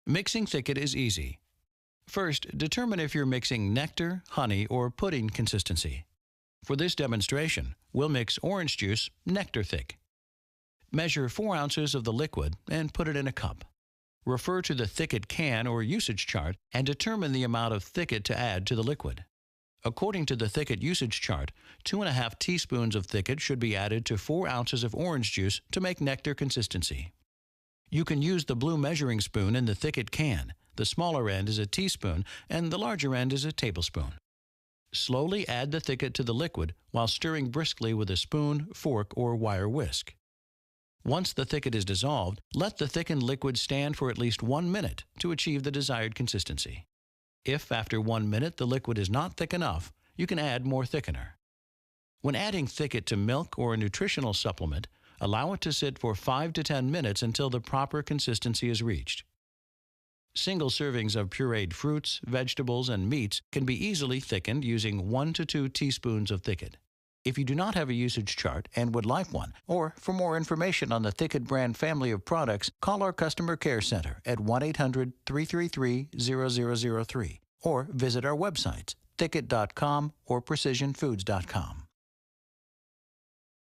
Mixing thicket is easy. First, determine if you're mixing nectar, honey, or pudding consistency. For this demonstration, we'll mix orange juice nectar thick. Measure 4 ounces of the liquid and put it in a cup. Refer to the thicket can or usage chart and determine the amount of thicket to add to the liquid. According to the thicket usage chart, 2½ teaspoons of thicket should be added to 4 ounces of orange juice to make nectar consistency. You can use the blue measuring spoon in the thicket can. The smaller end is a teaspoon and the larger end is a tablespoon. Slowly add the thicket to the liquid while stirring briskly with a spoon, fork, or wire whisk. Once the thicket is dissolved, let the thickened liquid stand for at least 1 minute to achieve the desired consistency. If after 1 minute the liquid is not thick enough, you can add more thickener. When adding thicket to milk or a nutritional supplement, allow it to sit for 5 to 10 minutes until the proper consistency is reached. Single servings of pureed fruits, vegetables, and meats can be easily thickened using 1 to 2 teaspoons of thicket. If you do not have a usage chart and would like one, or for more information on the Thicket brand family of products, call our Customer Care Center at 1-800-333-0003 or visit our websites, thicket.com or precisionfoods.com.